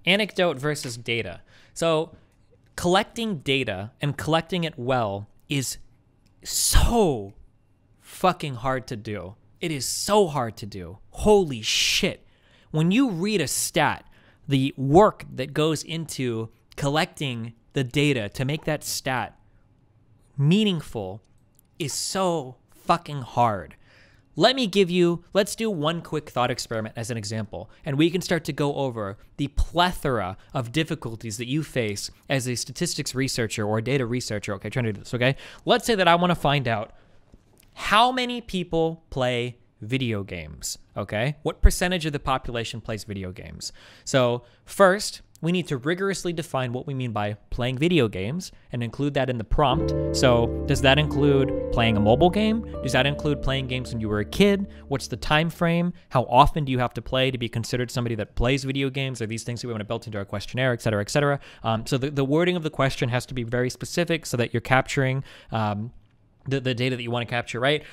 Anecdote versus data. So collecting data and collecting it well is so fucking hard to do. It is so hard to do. Holy shit. When you read a stat, the work that goes into collecting the data to make that stat meaningful is so fucking hard. Let's do one quick thought experiment as an example, and we can start to go over the plethora of difficulties that you face as a statistics researcher or a data researcher. Okay, trying to do this, okay? Let's say that I want to find out how many people play video games, okay? What percentage of the population plays video games? So first, we need to rigorously define what we mean by playing video games and include that in the prompt. So does that include playing a mobile game? Does that include playing games when you were a kid? What's the time frame? How often do you have to play to be considered somebody that plays video games? Are these things that we want to build into our questionnaire, et cetera, et cetera? So the wording of the question has to be very specific so that you're capturing the data that you want to capture, right?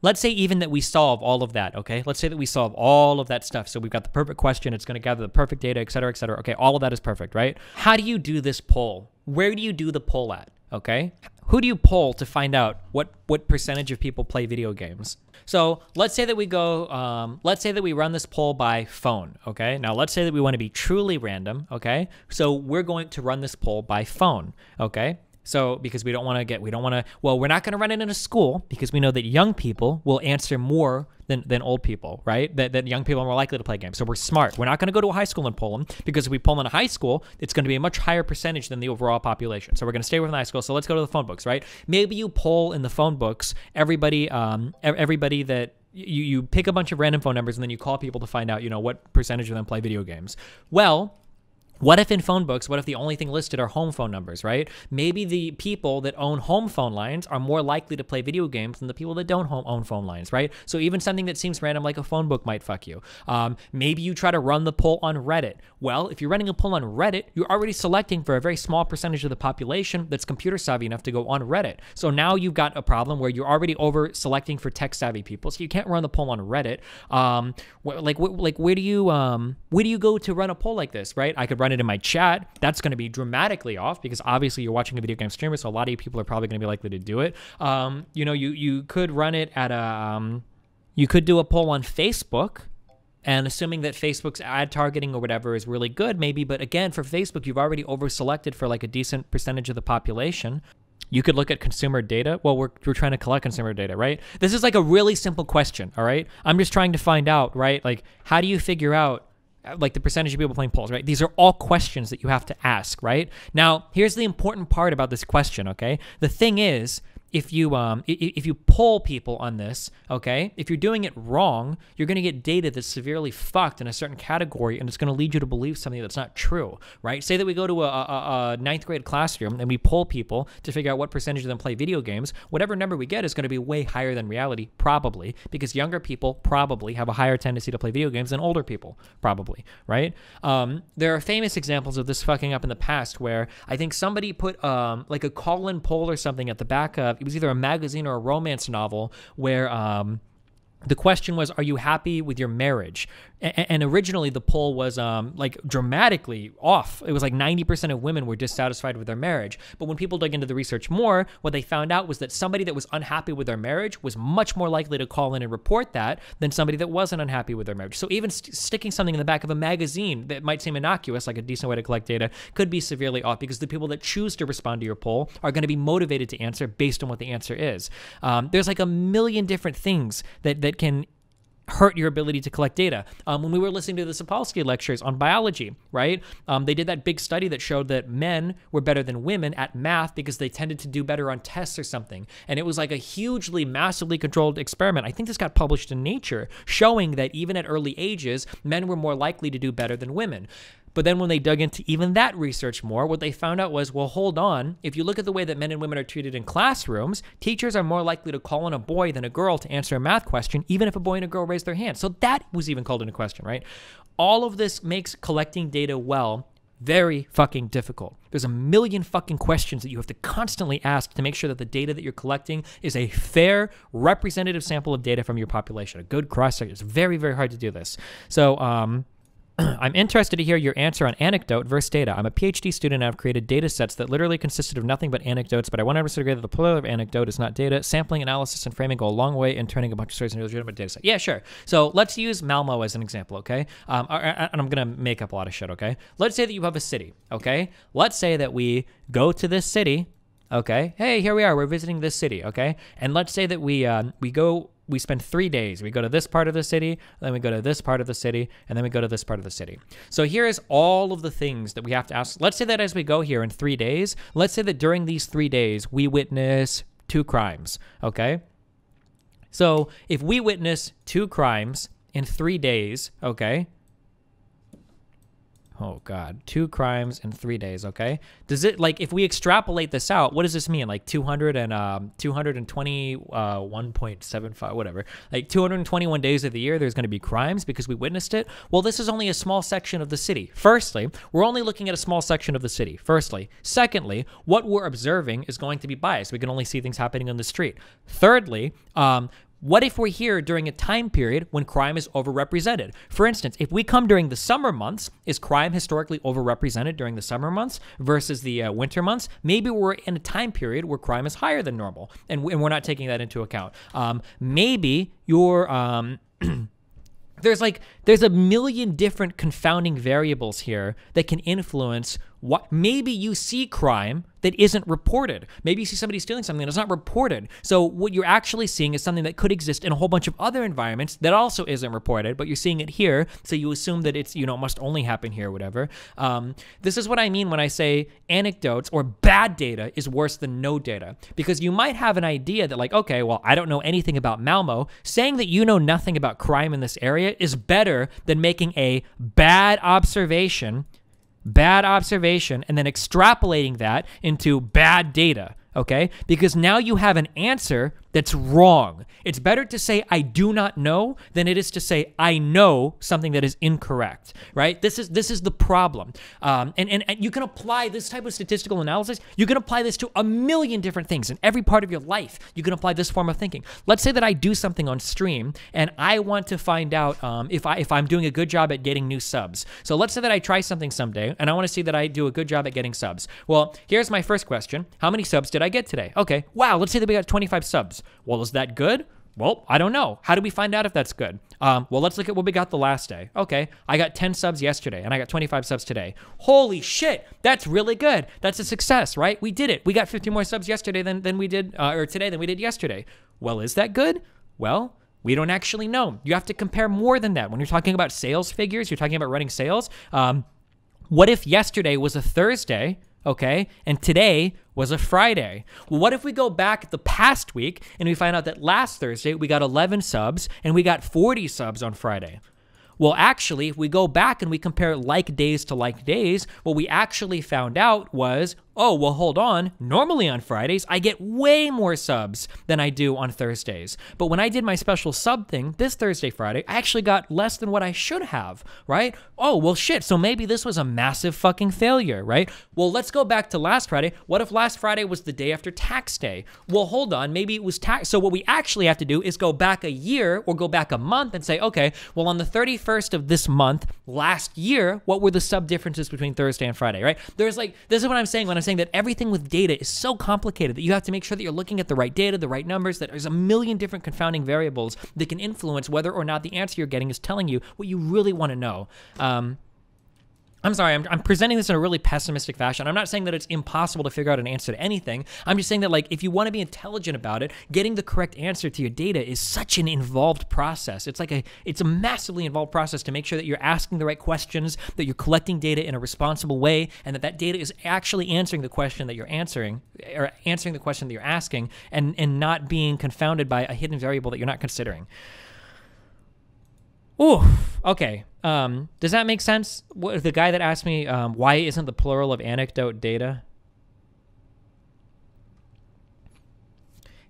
Let's say even that we solve all of that, okay? Let's say that we solve all of that stuff. So we've got the perfect question. It's going to gather the perfect data, et cetera, et cetera. Okay, all of that is perfect, right? How do you do this poll? Where do you do the poll at, okay? Who do you poll to find out what percentage of people play video games? So let's say that we go, let's say that we run this poll by phone, okay? Now let's say that we want to be truly random, okay? So we're going to run this poll by phone, okay? So because we're not going to run it in a school because we know that young people will answer more than old people, right? That young people are more likely to play games. So we're smart. We're not going to go to a high school and poll them because if we poll in a high school, it's going to be a much higher percentage than the overall population. So we're going to stay within high school. So let's go to the phone books, right? Maybe you poll in the phone books everybody that you pick a bunch of random phone numbers and then you call people to find out, what percentage of them play video games. Well, what if in phone books, what if the only thing listed are home phone numbers, right? Maybe the people that own home phone lines are more likely to play video games than the people that don't own phone lines, right? So even something that seems random like a phone book might fuck you. Maybe you try to run the poll on Reddit. Well, if you're running a poll on Reddit, you're already selecting for a very small percentage of the population that's computer savvy enough to go on Reddit. So now you've got a problem where you're already over selecting for tech savvy people. So you can't run the poll on Reddit. Where do you go to run a poll like this, right? I could run it in my chat. That's going to be dramatically off because obviously you're watching a video game streamer, so a lot of you people are probably going to be likely to do it. You could run it at you could do a poll on Facebook, and assuming that Facebook's ad targeting or whatever is really good, maybe, but again, for Facebook, you've already over-selected for like a decent percentage of the population. You could look at consumer data. Well, we're trying to collect consumer data, right? This is like a really simple question, all right? I'm just trying to find out, right? Like, how do you figure out like the percentage of people playing polls, right? These are all questions that you have to ask, right? Now, here's the important part about this question, okay? The thing is, if you poll people on this, okay, if you're doing it wrong, you're going to get data that's severely fucked in a certain category, and it's going to lead you to believe something that's not true, right? Say that we go to a ninth grade classroom and we poll people to figure out what percentage of them play video games. Whatever number we get is going to be way higher than reality, probably, because younger people probably have a higher tendency to play video games than older people, probably, right? There are famous examples of this fucking up in the past where I think somebody put like a call-in poll or something at the back of, it was either a magazine or a romance novel where the question was, are you happy with your marriage? And originally the poll was like dramatically off. It was like 90% of women were dissatisfied with their marriage. But when people dug into the research more, what they found out was that somebody that was unhappy with their marriage was much more likely to call in and report that than somebody that wasn't unhappy with their marriage. So even sticking something in the back of a magazine that might seem innocuous, like a decent way to collect data, could be severely off because the people that choose to respond to your poll are going to be motivated to answer based on what the answer is. There's like a million different things that can hurt your ability to collect data. When we were listening to the Sapolsky lectures on biology, right? They did that big study that showed that men were better than women at math because they tended to do better on tests or something. And it was like a hugely, massively controlled experiment. I think this got published in Nature, showing that even at early ages, men were more likely to do better than women. But then when they dug into even that research more, what they found out was, well, hold on. If you look at the way that men and women are treated in classrooms, teachers are more likely to call on a boy than a girl to answer a math question, even if a boy and a girl raise their hands. So that was even called into question, right? All of this makes collecting data well very fucking difficult. There's a million fucking questions that you have to constantly ask to make sure that the data that you're collecting is a fair, representative sample of data from your population. A good cross-section. It's very, very hard to do this. So, I'm interested to hear your answer on anecdote versus data. I'm a PhD student and I've created data sets that literally consisted of nothing but anecdotes, but I want to agree that the plural of anecdote is not data. Sampling, analysis, and framing go a long way in turning a bunch of stories into a legitimate data set. Yeah, sure. So let's use Malmo as an example, okay? And I'm going to make up a lot of shit, okay? Let's say that you have a city, okay? Let's say that we go to this city, okay? Hey, here we are. We're visiting this city, okay? And let's say that we spend 3 days. We go to this part of the city, then we go to this part of the city, and then we go to this part of the city. So here's all of the things that we have to ask. Let's say that as we go here in 3 days, let's say that during these 3 days, we witness 2 crimes, okay? So if we witness 2 crimes in 3 days, okay? Oh God, 2 crimes in 3 days, okay? Does it, like, if we extrapolate this out, what does this mean? Like 221.75, whatever. Like 221 days of the year, there's gonna be crimes because we witnessed it? Well, this is only a small section of the city. Firstly, we're only looking at a small section of the city, firstly. Secondly, what we're observing is going to be biased. We can only see things happening on the street. Thirdly, what if we're here during a time period when crime is overrepresented? For instance, if we come during the summer months, is crime historically overrepresented during the summer months versus the winter months? Maybe we're in a time period where crime is higher than normal, and we're not taking that into account. Maybe you're... There's a million different confounding variables here that can influence what. Maybe you see crime that isn't reported. Maybe you see somebody stealing something that's not reported. So what you're actually seeing is something that could exist in a whole bunch of other environments that also isn't reported, but you're seeing it here, so you assume that it's, must only happen here or whatever. This is what I mean when I say anecdotes or bad data is worse than no data, because you might have an idea that, like, okay, well, I don't know anything about Malmo. Saying that you know nothing about crime in this area is better than making a bad observation, and then extrapolating that into bad data, okay? Because now you have an answer that's wrong. It's better to say I do not know than it is to say I know something that is incorrect, right? This is the problem. And you can apply this type of statistical analysis. You can apply this to a million different things in every part of your life. You can apply this form of thinking. Let's say that I do something on stream and I want to find out if I'm doing a good job at getting new subs. So let's say that I try something someday and I want to see that I do a good job at getting subs. Well, here's my first question. How many subs did I get today? Okay, wow, let's say that we got 25 subs. Well, is that good? Well, I don't know. How do we find out if that's good? Well, let's look at what we got the last day. Okay, I got 10 subs yesterday, and I got 25 subs today. Holy shit, that's really good. That's a success, right? We did it. We got 50 more subs yesterday than we did, or today than we did yesterday. Well, is that good? Well, we don't actually know. You have to compare more than that. When you're talking about sales figures, you're talking about running sales. What if yesterday was a Thursday, okay, and today was a Friday? Well, what if we go back the past week and we find out that last Thursday we got 11 subs and we got 40 subs on Friday? Well, actually, if we go back and we compare like days to like days, what we actually found out was, oh, well, hold on. Normally on Fridays, I get way more subs than I do on Thursdays. But when I did my special sub thing this Thursday, Friday, I actually got less than what I should have, right? Oh, well, shit. So maybe this was a massive fucking failure, right? Well, let's go back to last Friday. What if last Friday was the day after tax day? Well, hold on. Maybe it was tax. So what we actually have to do is go back a year or go back a month and say, okay, well, on the 31st of this month, last year, what were the sub differences between Thursday and Friday, right? This is what I'm saying when I'm saying that everything with data is so complicated that you have to make sure that you're looking at the right data, the right numbers, that there's a million different confounding variables that can influence whether or not the answer you're getting is telling you what you really want to know. I'm sorry, I'm presenting this in a really pessimistic fashion. I'm not saying that it's impossible to figure out an answer to anything. I'm just saying that, like, if you want to be intelligent about it, getting the correct answer to your data is such an involved process. It's a massively involved process to make sure that you're asking the right questions, that you're collecting data in a responsible way, and that data is actually answering the question that you're answering, or answering the question that you're asking, and not being confounded by a hidden variable that you're not considering. Ooh, okay. Does that make sense? The guy that asked me, why isn't the plural of anecdote data?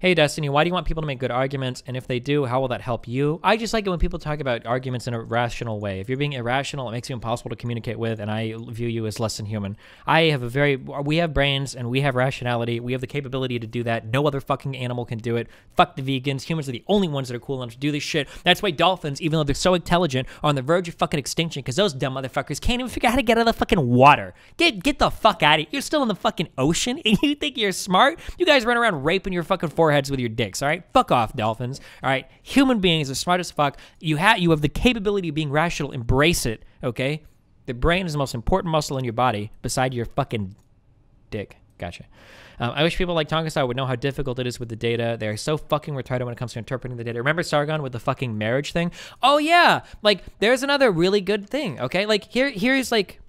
Hey, Destiny, why do you want people to make good arguments? And if they do, how will that help you? I just like it when people talk about arguments in a rational way. If you're being irrational, it makes you impossible to communicate with, and I view you as less than human. We have brains and we have rationality. We have the capability to do that. No other fucking animal can do it. Fuck the vegans. Humans are the only ones that are cool enough to do this shit. That's why dolphins, even though they're so intelligent, are on the verge of fucking extinction because those dumb motherfuckers can't even figure out how to get out of the fucking water. Get the fuck out of here. You're still in the fucking ocean and you think you're smart? You guys run around raping your fucking foreheads with your dicks, all right? Fuck off, dolphins, all right? Human beings are smart as fuck. You have the capability of being rational. Embrace it, okay? The brain is the most important muscle in your body beside your fucking dick. Gotcha. I wish people like Tonga would know how difficult it is with the data. They're so fucking retarded when it comes to interpreting the data. Remember Sargon with the fucking marriage thing? Oh, yeah. Like, there's another really good thing, okay? Like, here's like,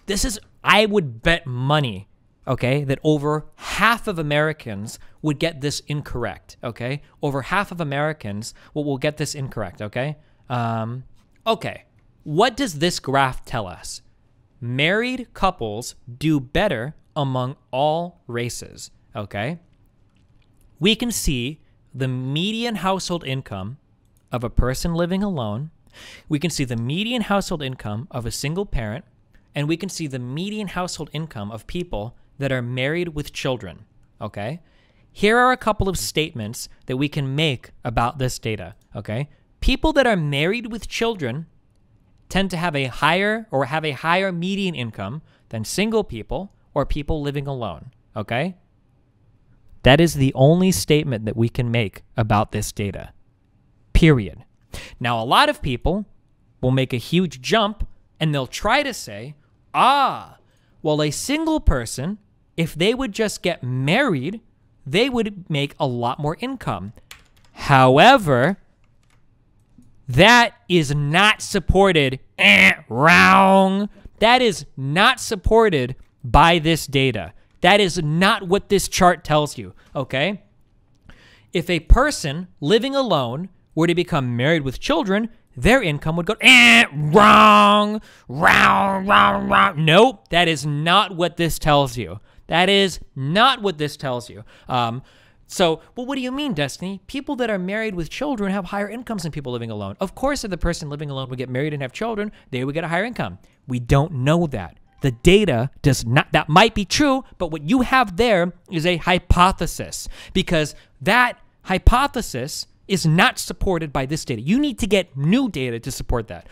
this is, I would bet money, okay, that over half of Americans would get this incorrect, okay? Over half of Americans will get this incorrect, okay? Okay, what does this graph tell us? Married couples do better among all races, okay? We can see the median household income of a person living alone. We can see the median household income of a single parent, and we can see the median household income of people that are married with children, okay? Here are a couple of statements that we can make about this data, okay? People that are married with children tend to have a higher median income than single people or people living alone, okay? That is the only statement that we can make about this data, period. Now, a lot of people will make a huge jump and they'll try to say, well, a single person, if they would just get married, they would make a lot more income. However, that is not supported. Wrong. That is not supported by this data. That is not what this chart tells you, okay? If a person living alone were to become married with children, their income would go, wrong. Nope, that is not what this tells you. That is not what this tells you. So, well, what do you mean, Destiny? People that are married with children have higher incomes than people living alone. Of course, if the person living alone would get married and have children, they would get a higher income. We don't know that. The data does not, that might be true, but what you have there is a hypothesis because that hypothesis is not supported by this data. You need to get new data to support that.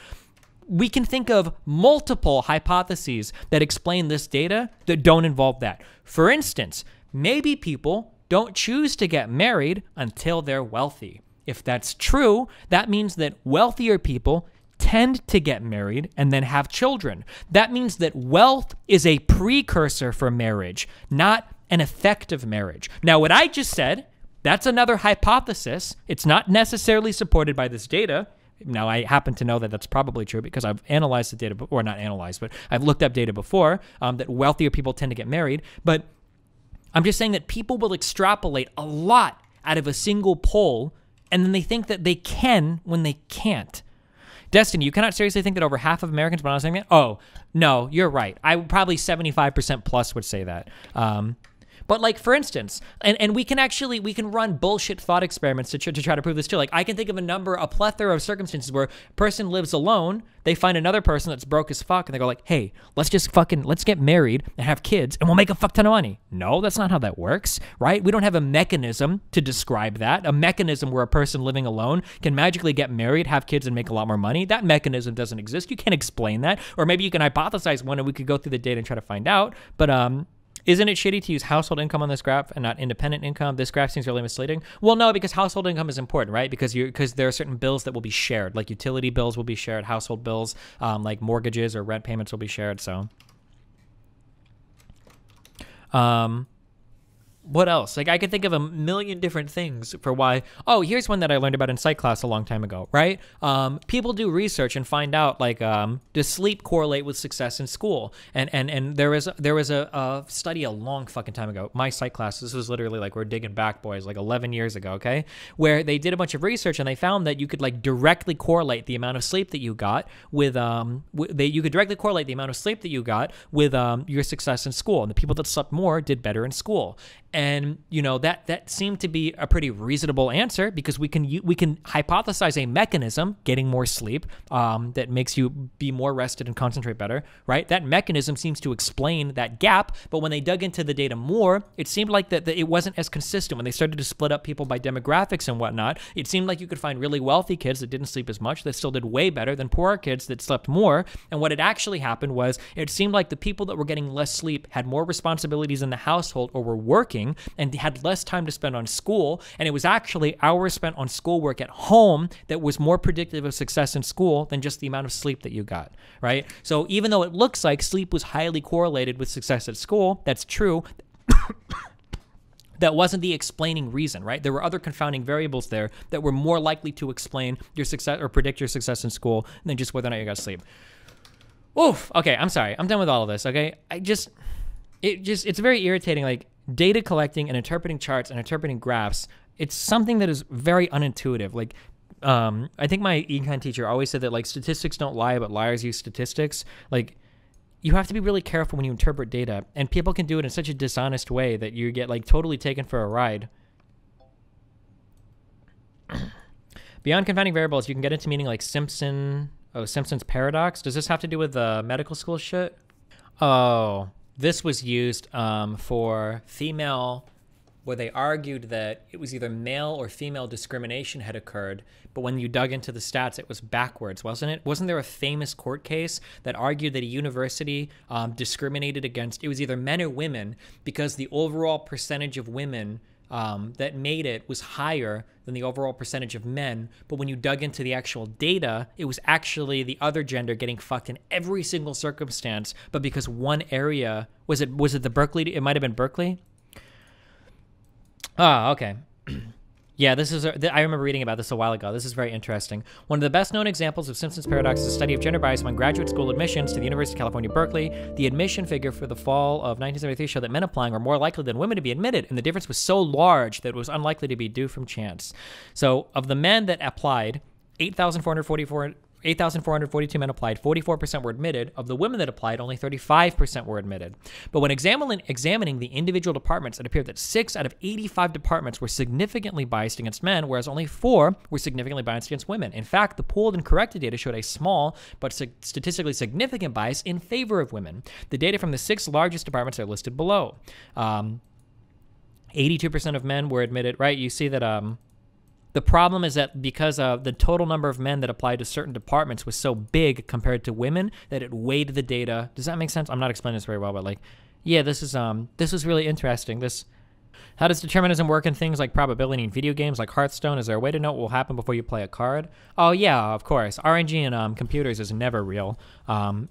We can think of multiple hypotheses that explain this data that don't involve that. For instance, maybe people don't choose to get married until they're wealthy. If that's true, that means that wealthier people tend to get married and then have children. That means that wealth is a precursor for marriage, not an effective marriage. Now, what I just said, that's another hypothesis. It's not necessarily supported by this data. Now, I happen to know that that's probably true because I've analyzed the data, or not analyzed, but I've looked up data before that wealthier people tend to get married. But I'm just saying that people will extrapolate a lot out of a single poll, and then they think that they can when they can't. Destiny, you cannot seriously think that over half of Americans, when I was saying that? Oh, no, you're right. I probably 75% plus would say that. But like, for instance, and we can run bullshit thought experiments to try to prove this too. Like, I can think of a plethora of circumstances where a person lives alone, they find another person that's broke as fuck, and they go like, hey, let's get married and have kids, and we'll make a fuck ton of money. No, that's not how that works, right? We don't have a mechanism to describe that. A mechanism where a person living alone can magically get married, have kids, and make a lot more money. That mechanism doesn't exist. You can't explain that. Or maybe you can hypothesize one, and we could go through the data and try to find out. But isn't it shitty to use household income on this graph and not independent income? This graph seems really misleading. Well, no, because household income is important, right? Because there are certain bills that will be shared, like utility bills will be shared, household bills, like mortgages or rent payments will be shared. So, What else? Like, I could think of a million different things for why. Oh, here's one that I learned about in psych class a long time ago, right? People do research and find out, like, does sleep correlate with success in school? And there was a study a long fucking time ago. My psych class, this was literally like, we're digging back, boys, like 11 years ago, okay? Where they did a bunch of research and they found that you could like directly correlate the amount of sleep that you got with you could directly correlate the amount of sleep that you got with your success in school. And the people that slept more did better in school. And, you know, that seemed to be a pretty reasonable answer, because we can hypothesize a mechanism, getting more sleep, that makes you be more rested and concentrate better, right? That mechanism seems to explain that gap. But when they dug into the data more, it seemed like that it wasn't as consistent. When they started to split up people by demographics and whatnot, it seemed like you could find really wealthy kids that didn't sleep as much that still did way better than poorer kids that slept more. And what had actually happened was, it seemed like the people that were getting less sleep had more responsibilities in the household or were working and had less time to spend on school. And it was actually hours spent on schoolwork at home that was more predictive of success in school than just the amount of sleep that you got, right? So even though it looks like sleep was highly correlated with success at school, that's true. That wasn't the explaining reason, right? There were other confounding variables there that were more likely to explain your success or predict your success in school than just whether or not you got sleep. Oof. Okay, I'm sorry. I'm done with all of this, okay? It's very irritating, like, data collecting and interpreting charts and interpreting graphs. It's something that is very unintuitive. Like, I think my econ teacher always said that, like, statistics don't lie, but liars use statistics. Like, you have to be really careful when you interpret data, and people can do it in such a dishonest way that you get, like, totally taken for a ride. Beyond confounding variables, you can get into meaning like Simpsons Paradox. Does this have to do with the medical school shit? Oh, this was used for female, where they argued that it was either male or female discrimination had occurred, but when you dug into the stats, it was backwards, wasn't it? Wasn't there a famous court case that argued that a university discriminated against, it was either men or women, because the overall percentage of women that made it was higher than the overall percentage of men, but when you dug into the actual data, it was actually the other gender getting fucked in every single circumstance, but because one area, was it the Berkeley, it might have been Berkeley? Ah, okay. Yeah, I remember reading about this a while ago. This is very interesting. One of the best known examples of Simpsons Paradox is the study of gender bias among graduate school admissions to the University of California, Berkeley. The admission figure for the fall of 1973 showed that men applying were more likely than women to be admitted, and the difference was so large that it was unlikely to be due from chance. So of the men that applied, 8,442 men applied, 44% were admitted. Of the women that applied, only 35% were admitted. But when examining the individual departments, it appeared that 6 out of 85 departments were significantly biased against men, whereas only 4 were significantly biased against women. In fact, the pooled and corrected data showed a small but statistically significant bias in favor of women. The data from the 6 largest departments are listed below. 82% of men were admitted, right? You see that the problem is that because the total number of men that applied to certain departments was so big compared to women that it weighed the data. Does that make sense? I'm not explaining this very well, but like, yeah, this was really interesting. How does determinism work in things like probability in video games like Hearthstone? Is there a way to know what will happen before you play a card? Oh yeah, of course. RNG in computers is never real.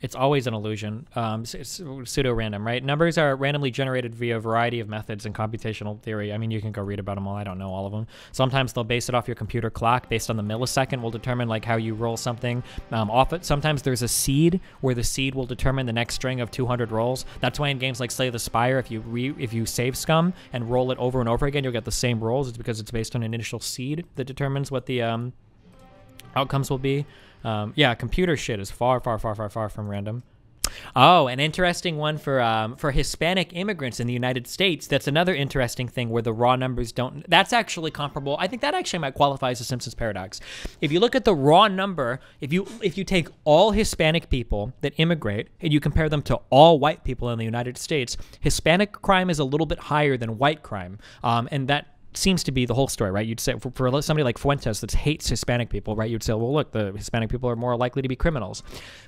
It's always an illusion. It's pseudo-random, right? Numbers are randomly generated via a variety of methods in computational theory. I mean, you can go read about them all. I don't know all of them. Sometimes they'll base it off your computer clock based on the millisecond will determine like how you roll something. Sometimes there's a seed where the seed will determine the next string of 200 rolls. That's why in games like Slay the Spire, if you save scum and roll it over and over again, you'll get the same rolls. It's because it's based on an initial seed that determines what the outcomes will be. Yeah, computer shit is far from random. Oh, an interesting one for Hispanic immigrants in the United States. That's another interesting thing where the raw numbers don't. That's actually comparable. I think that actually might qualify as a Simpsons Paradox. If you look at the raw number, if you take all Hispanic people that immigrate and you compare them to all white people in the United States, Hispanic crime is a little bit higher than white crime, and that seems to be the whole story, right? You'd say for somebody like Fuentes that hates Hispanic people, right? You'd say, well, look, the Hispanic people are more likely to be criminals.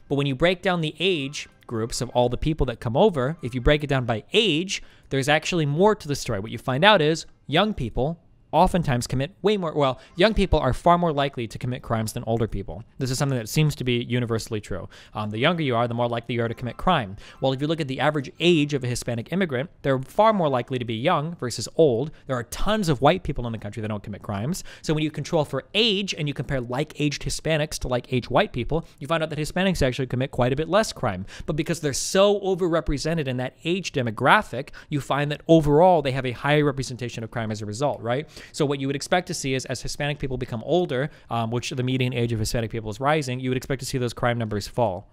But when you break down the age groups of all the people that come over, if you break it down by age, there's actually more to the story. What you find out is young people oftentimes commit way more, well, young people are far more likely to commit crimes than older people. This is something that seems to be universally true. The younger you are, the more likely you are to commit crime. Well, if you look at the average age of a Hispanic immigrant, they're far more likely to be young versus old. There are tons of white people in the country that don't commit crimes. So when you control for age and you compare like-aged Hispanics to like-aged white people, you find out that Hispanics actually commit quite a bit less crime. But because they're so overrepresented in that age demographic, you find that overall they have a higher representation of crime as a result, right? So what you would expect to see is as Hispanic people become older, which the median age of Hispanic people is rising, you would expect to see those crime numbers fall.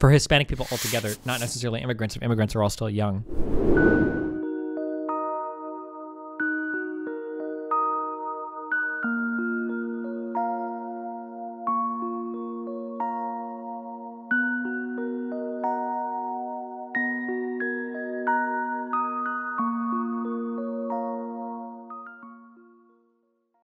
For Hispanic people altogether, not necessarily immigrants, if immigrants are all still young.